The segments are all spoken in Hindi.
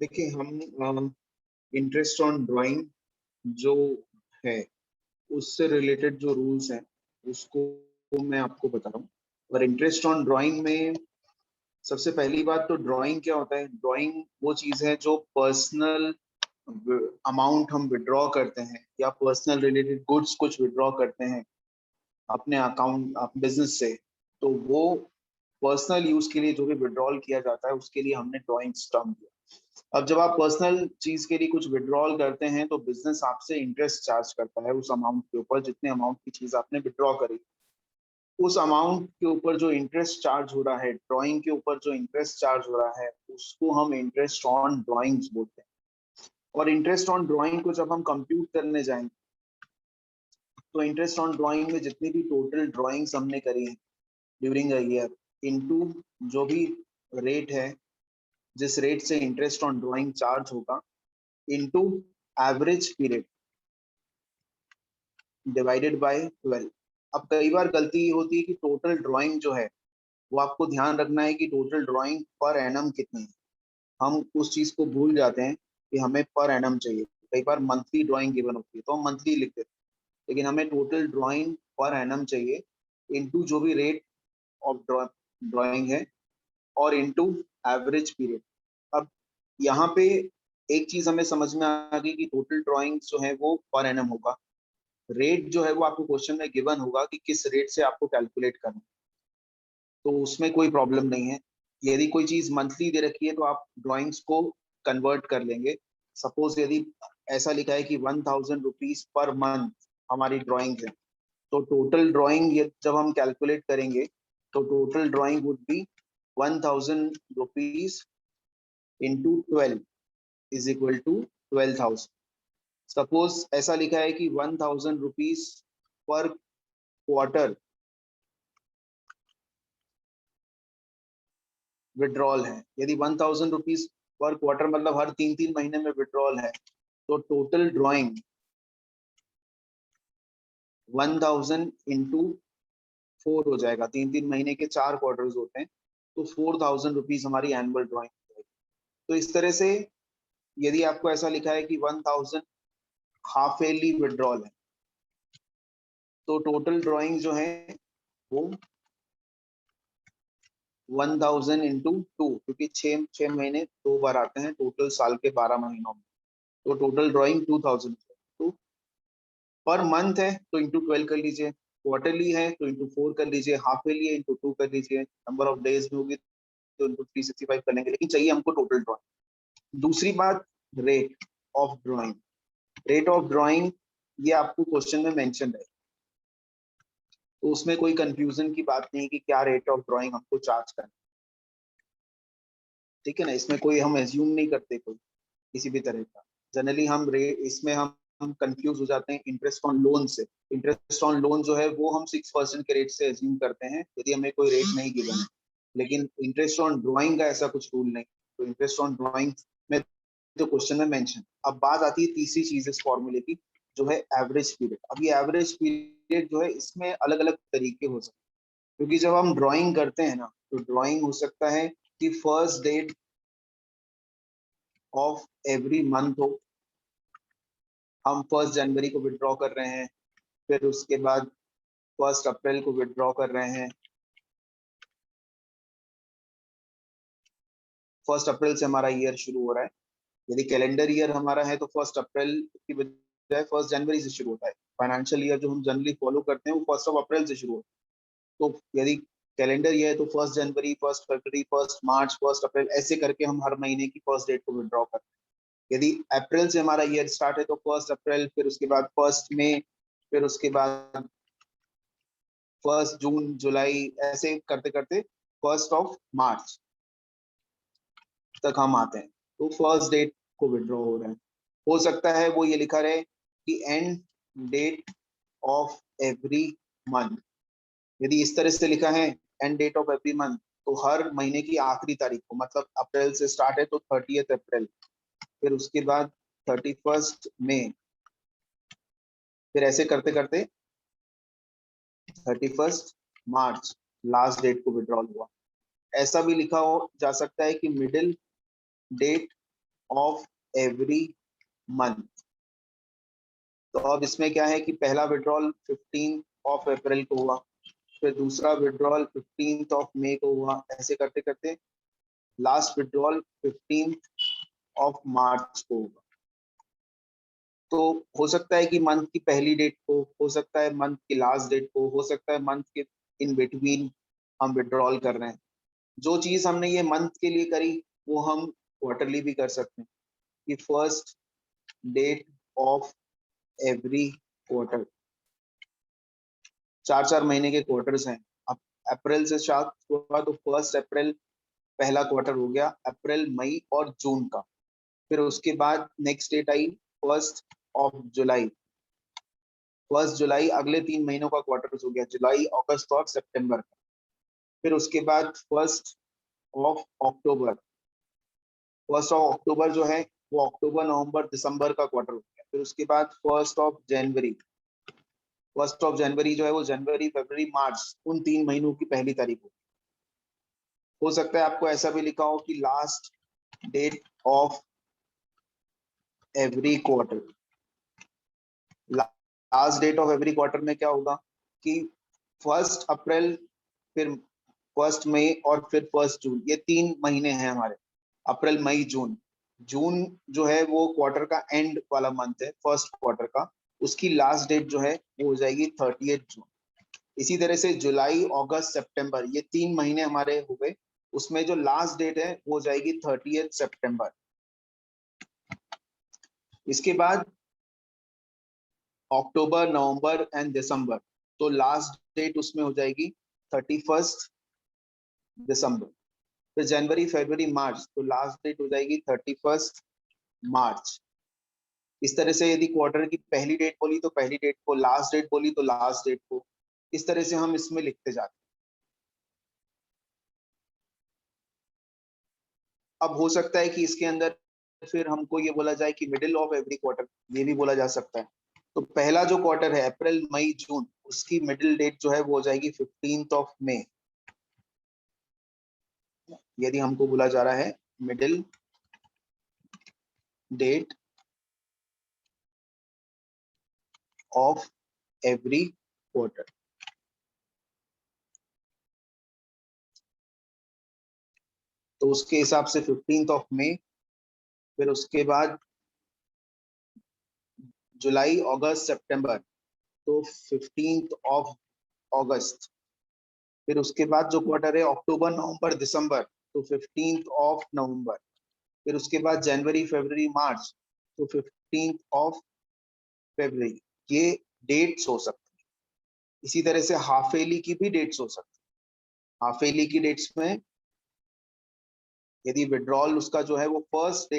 देखिए हम इंटरेस्ट ऑन ड्राइंग जो है उससे रिलेटेड जो रूल्स हैं उसको मैं आपको बता रहा हूँ। और इंटरेस्ट ऑन ड्राइंग में सबसे पहली बात तो ड्राइंग क्या होता है। ड्राइंग वो चीज है जो पर्सनल अमाउंट हम विड्रॉ करते हैं या पर्सनल रिलेटेड गुड्स कुछ विड्रॉ करते हैं अपने अकाउंट बिजनेस से, तो वो पर्सनल यूज के लिए जो भी विड्रॉल किया जाता है उसके लिए हमने ड्राइंग स्टम्प दिया। अब जब आप पर्सनल चीज के लिए कुछ विड्रॉल करते हैं तो बिजनेस आपसे इंटरेस्ट चार्ज करता है उस अमाउंट के ऊपर, जितने अमाउंट की चीज आपने विड्रॉ करी उस अमाउंट के ऊपर जो इंटरेस्ट चार्ज हो रहा है, ड्राइंग के ऊपर जो इंटरेस्ट चार्ज हो रहा है उसको हम इंटरेस्ट ऑन ड्राइंग्स बोलते हैं। और इंटरेस्ट ऑन ड्राइंग को जब हम कंप्यूट करने जाएंगे तो इंटरेस्ट ऑन ड्राइंग में जितनी भी टोटल ड्राइंग्स हमने करी है ड्यूरिंग अ ईयर इनटू जो भी रेट है, जिस रेट से इंटरेस्ट ऑन ड्राइंग चार्ज होगा, into average period divided by 12। अब कई बार गलती ये होती है कि टोटल ड्राइंग जो है वो आपको ध्यान रखना है कि टोटल ड्राइंग पर एनम कितनी है। हम उस चीज को भूल जाते हैं कि हमें पर एनम चाहिए। कई बार मंथली ड्राइंग गिवन होती है तो हम मंथली लिख देते हैं, लेकिन हमें टोटल ड्राइंग पर एनम चाहिए इनटू जो भी रेट ऑफ ड्राइंग है और इनटू एवरेज पीरियड। अब यहाँ पे एक चीज हमें समझ में आ गई कि टोटल ड्राइंग जो है वो पर एनम होगा। रेट जो है वो आपको क्वेश्चन में गिवन होगा कि किस रेट से आपको कैलकुलेट करना है, तो उसमें कोई प्रॉब्लम नहीं है। यदि कोई चीज मंथली दे रखी है तो आप ड्राइंग्स को कन्वर्ट कर लेंगे। सपोज यदि ऐसा लिखा है कि 1000 रुपीज पर मंथ हमारी ड्राइंग है, तो टोटल ड्राइंग जब हम कैलकुलेट करेंगे तो total drawing would be 1000 rupees into 12 is equal to 12,000। Suppose ऐसा लिखा है कि 1000 रुपीज पर क्वार्टर विड्रॉल है। यदि 1000 रुपीज पर क्वार्टर मतलब हर 3-3 महीने में विड्रॉल है, तो टोटल ड्राइंग 1000 इंटू 4 हो जाएगा। 3-3 महीने के 4 क्वार्टर्स होते हैं, तो 4000 रुपीज हमारी एनुअल ड्राइंग। तो इस तरह से यदि आपको ऐसा लिखा है कि 1000 हाफ ईयरली विड्रॉल है, तो टोटल ड्राइंग जो है वो 1000 इंटू 2, क्योंकि 6 महीने 2 बार आते हैं टोटल साल के 12 महीनों में, तो टोटल ड्राइंग 2000। तो पर मंथ है तो इंटू 12 कर लीजिए, क्वार्टरली है तो इंटू 4 कर लीजिए, हाफ ईयरली है इंटू 2 कर लीजिए, नंबर ऑफ डेज में होगी तो इंटू 365 कर लेंगे, लेकिन चाहिए हमको टोटल ड्राइंग। दूसरी बात, rate of drawing. Rate of drawing ये आपको क्वेश्चन में मेंशन है, तो उसमें कोई कंफ्यूजन की बात नहीं कि क्या रेट ऑफ ड्राइंग हमको चार्ज करना। ठीक है ना, इसमें कोई हम एज्यूम नहीं करते कोई किसी भी तरह का। जनरली हम रेट इसमें हम कंफ्यूज हो जाते हैं इंटरेस्ट ऑन लोन से। इंटरेस्ट ऑन लोन जो है वो हम 6% के रेट से एज्यूम करते हैं यदि हमें कोई रेट नहीं गिवन है, लेकिन इंटरेस्ट ऑन ड्राइंग का ऐसा कुछ रूल नहीं। तो इंटरेस्ट ऑन ड्राइंग में तो क्वेश्चन में मेंशन। अब बात आती है तीसरी चीज इस फॉर्मूले की, जो है एवरेज पीरियड। अब ये एवरेज पीरियड जो है इसमें अलग अलग तरीके हो सकते हैं, क्योंकि जब हम ड्राइंग करते हैं ना तो ड्राइंग हो सकता है कि first date of every month हो। हम 1 जनवरी को विड्रॉ कर रहे हैं, फिर उसके बाद 1 अप्रैल को विड्रॉ कर रहे हैं। 1 अप्रैल से हमारा ईयर शुरू हो रहा है। यदि कैलेंडर ईयर हमारा है तो 1 अप्रैल की बजाय 1 जनवरी से शुरू होता है। फाइनेंशियल ईयर जो हम जनरली फॉलो करते हैं वो 1 अप्रैल से शुरू होता है। तो यदि कैलेंडर ईयर है तो 1 जनवरी, 1 फरवरी, 1 मार्च, 1 अप्रैल, ऐसे करके हम हर महीने की फर्स्ट डेट को विड्रॉ करते हैं। यदि अप्रैल से हमारा ईयर स्टार्ट है तो 1 अप्रैल, फिर उसके बाद 1 मई, फिर उसके बाद 1 जून, जुलाई, ऐसे करते करते 1 मार्च तक हम आते हैं, तो फर्स्ट डेट को विड्रॉ हो रहा है। हो सकता है वो ये लिखा रहे कि end date of every month. यदि इस तरह से लिखा है end date of every month, तो हर महीने की आखिरी तारीख को, मतलब अप्रैल से स्टार्ट है तो 30 अप्रैल, फिर उसके बाद 31 मई, फिर ऐसे करते करते 31 मार्च लास्ट डेट को विड्रॉल हुआ। ऐसा भी लिखा हो जा सकता है कि middle date of every month. तो अब इसमें क्या है कि पहला विड्रॉल 15 ऑफ अप्रैल को हुआ, फिर दूसरा विड्रॉल 15 ऑफ मई को हुआ, ऐसे करते करते लास्ट विड्रॉल 15 ऑफ मार्च को होगा। तो हो सकता है कि मंथ की पहली डेट को, हो सकता है मंथ की लास्ट डेट को, हो सकता है मंथ के इन बिटवीन हम विड्रॉल कर रहे हैं। जो चीज हमने ये मंथ के लिए करी वो हम क्वार्टरली भी कर सकते हैं कि first date of every quarter. 4 महीने के क्वार्टर्स हैं। अब अप्रैल से स्टार्ट हुआ तो 1 अप्रैल पहला क्वार्टर हो गया, अप्रैल मई और जून का। फिर उसके बाद नेक्स्ट डेट आई 1 जुलाई। 1 जुलाई अगले 3 महीनों का क्वार्टर हो गया, जुलाई अगस्त और सितंबर का। फिर उसके बाद 1 ऑफ अक्टूबर। 1 ऑफ अक्टूबर जो है वो अक्टूबर नवंबर दिसंबर का क्वार्टर हो गया। फिर उसके बाद 1 ऑफ जनवरी। 1 ऑफ जनवरी जो है वो जनवरी फरवरी मार्च उन 3 महीनों की पहली तारीख हो सकता है आपको ऐसा भी लिखा हो कि last date of every quarter. Last date of every quarter में क्या होगा कि 1 अप्रैल, फिर 1 मई और फिर 1 जून, ये 3 महीने हैं हमारे, अप्रैल मई जून। जून जो है वो क्वार्टर का एंड वाला मंथ है, फर्स्ट क्वार्टर का, उसकी लास्ट डेट जो है वो हो जाएगी 30 जून। इसी तरह से जुलाई अगस्त सितंबर, ये 3 महीने हमारे हो गए, उसमें जो लास्ट डेट है वो हो जाएगी 30 सितंबर। इसके बाद अक्टूबर नवंबर एंड दिसंबर, तो लास्ट डेट उसमें हो जाएगी 31 दिसंबर। फिर जनवरी फरवरी मार्च, तो लास्ट डेट हो जाएगी 31 मार्च। इस तरह से यदि क्वार्टर की पहली डेट बोली तो पहली डेट को, लास्ट डेट बोली तो लास्ट डेट को, इस तरह से हम इसमें लिखते जाते हैं। अब हो सकता है कि इसके अंदर फिर हमको ये बोला जाए कि मिडिल ऑफ एवरी क्वार्टर, ये भी बोला जा सकता है। तो पहला जो क्वार्टर है अप्रैल मई जून, उसकी मिडिल डेट जो है वो हो जाएगी 15 मई। यदि हमको बोला जा रहा है middle date of every quarter, तो उसके हिसाब से 15 मई। फिर उसके बाद जुलाई अगस्त सितंबर, तो 15 अगस्त। फिर उसके बाद जो क्वार्टर है अक्टूबर नवंबर दिसंबर, तो 15 नवंबर। फिर उसके बाद जनवरी फरवरी मार्च, तो 15 फरवरी। ये डेट्स हो सकती है। इसी तरह से हाफेली की भी डेट्स हो सकती है। हाफेली की डेट्स में यदि विड्रॉल उसका जो है वो फर्स्ट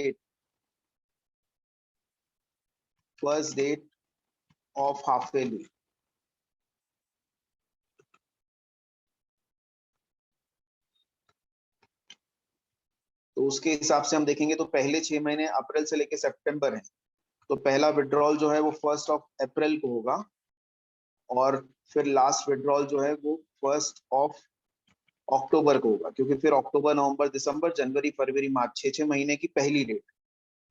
डेट ऑफ हाफेली, तो उसके हिसाब से हम देखेंगे तो पहले 6 महीने अप्रैल से लेकर सितंबर है, तो पहला विड्रॉल जो है वो 1 अप्रैल को होगा, और फिर लास्ट विड्रॉल जो है वो 1 अक्टूबर को होगा, क्योंकि फिर अक्टूबर नवंबर दिसंबर जनवरी फरवरी मार्च 6 महीने की पहली डेट।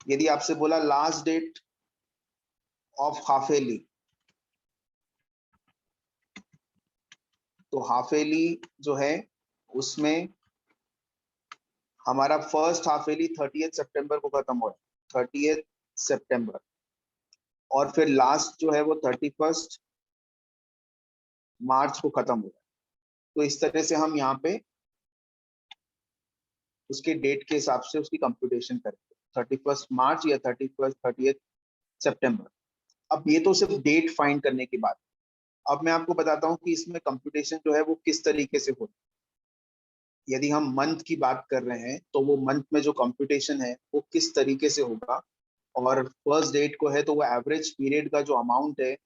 यदि आपसे बोला लास्ट डेट ऑफ हाफेली, तो हाफेली जो है उसमें हमारा फर्स्ट हाफेली 30 सितंबर को खत्म हो रहा है, 30 सितंबर, और फिर लास्ट जो है वो 31 मार्च को खत्म हो रहा है। तो इस तरह से हम यहाँ पे उसके डेट के हिसाब से उसकी कंप्यूटेशन करेंगे, 31 मार्च या 30 सितंबर। अब ये तो सिर्फ डेट फाइंड करने की बात। अब मैं आपको बताता हूँ कि इसमें कंप्यूटेशन जो है वो किस तरीके से होता है। यदि हम मंथ की बात कर रहे हैं तो वो मंथ में जो कंप्यूटेशन है वो किस तरीके से होगा, और फर्स्ट डेट को है तो वो एवरेज पीरियड का जो अमाउंट है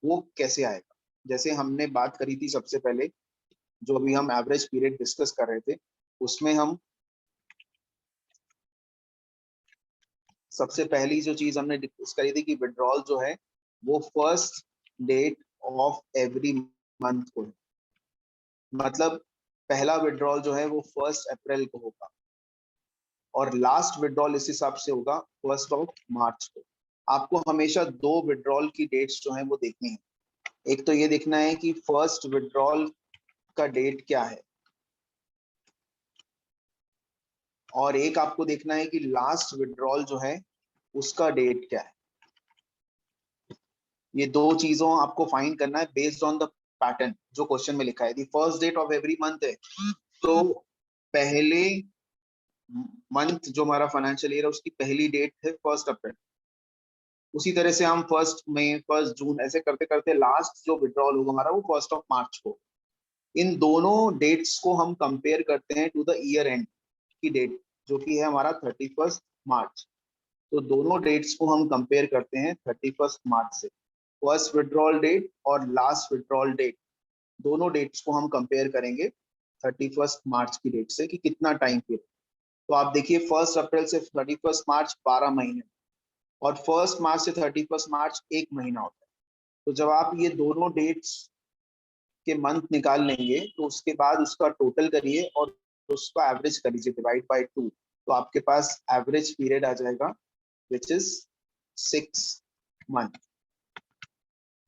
वो कैसे आएगा। जैसे हमने बात करी थी सबसे पहले, जो अभी हम एवरेज पीरियड डिस्कस कर रहे थे, उसमें हम सबसे पहली जो चीज हमने डिस्कस करी थी कि विड्रॉल जो है वो first date of every month को है। मतलब पहला विड्रॉल जो है वो 1 अप्रैल को होगा, और लास्ट विड्रॉल इस हिसाब से होगा 1 मार्च को। आपको हमेशा 2 विड्रॉल की डेट्स जो है वो देखनी है। एक तो ये देखना है कि फर्स्ट विड्रॉल का डेट क्या है, और एक आपको देखना है कि लास्ट विड्रॉल जो है उसका डेट क्या है। ये 2 चीजों आपको फाइंड करना है बेस्ड ऑन द पैटर्न जो क्वेश्चन में लिखा है। The first date of every month है, तो पहले मंथ जो हमारा फाइनेंशियल ईयर है उसकी पहली डेट है 1 अप्रैल। उसी तरह से हम 1 मई 1 जून ऐसे करते करते लास्ट जो विड्रॉल होगा हमारा वो 1 मार्च को। इन दोनों डेट्स को हम कंपेयर करते हैं टू द ईयर एंड की डेट जो कि है हमारा 31 मार्च। तो दोनों डेट्स को हम कंपेयर करते हैं 31 मार्च से। फर्स्ट विड्रॉल डेट और लास्ट विड्रॉल डेट, दोनों डेट्स को हम कंपेयर करेंगे 31 मार्च की डेट से कि कितना टाइम पीरियड। तो आप देखिए 1 अप्रैल से 31 मार्च 12 महीने, और 1 मार्च से 31 मार्च 1 महीना होता है। तो जब आप ये दोनों डेट्स के मंथ निकाल लेंगे तो उसके बाद उसका टोटल करिए और उसका एवरेज करिए डिवाइड बाय 2, तो आपके पास एवरेज पीरियड आ जाएगा विच इज 6 मंथ।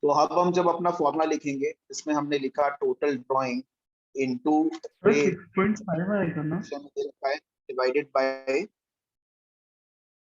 तो अब हम जब अपना फॉर्मूला लिखेंगे, इसमें हमने लिखा टोटल ड्राइंग इनटू 6.5 आएगा ना डिवाइडेड बाय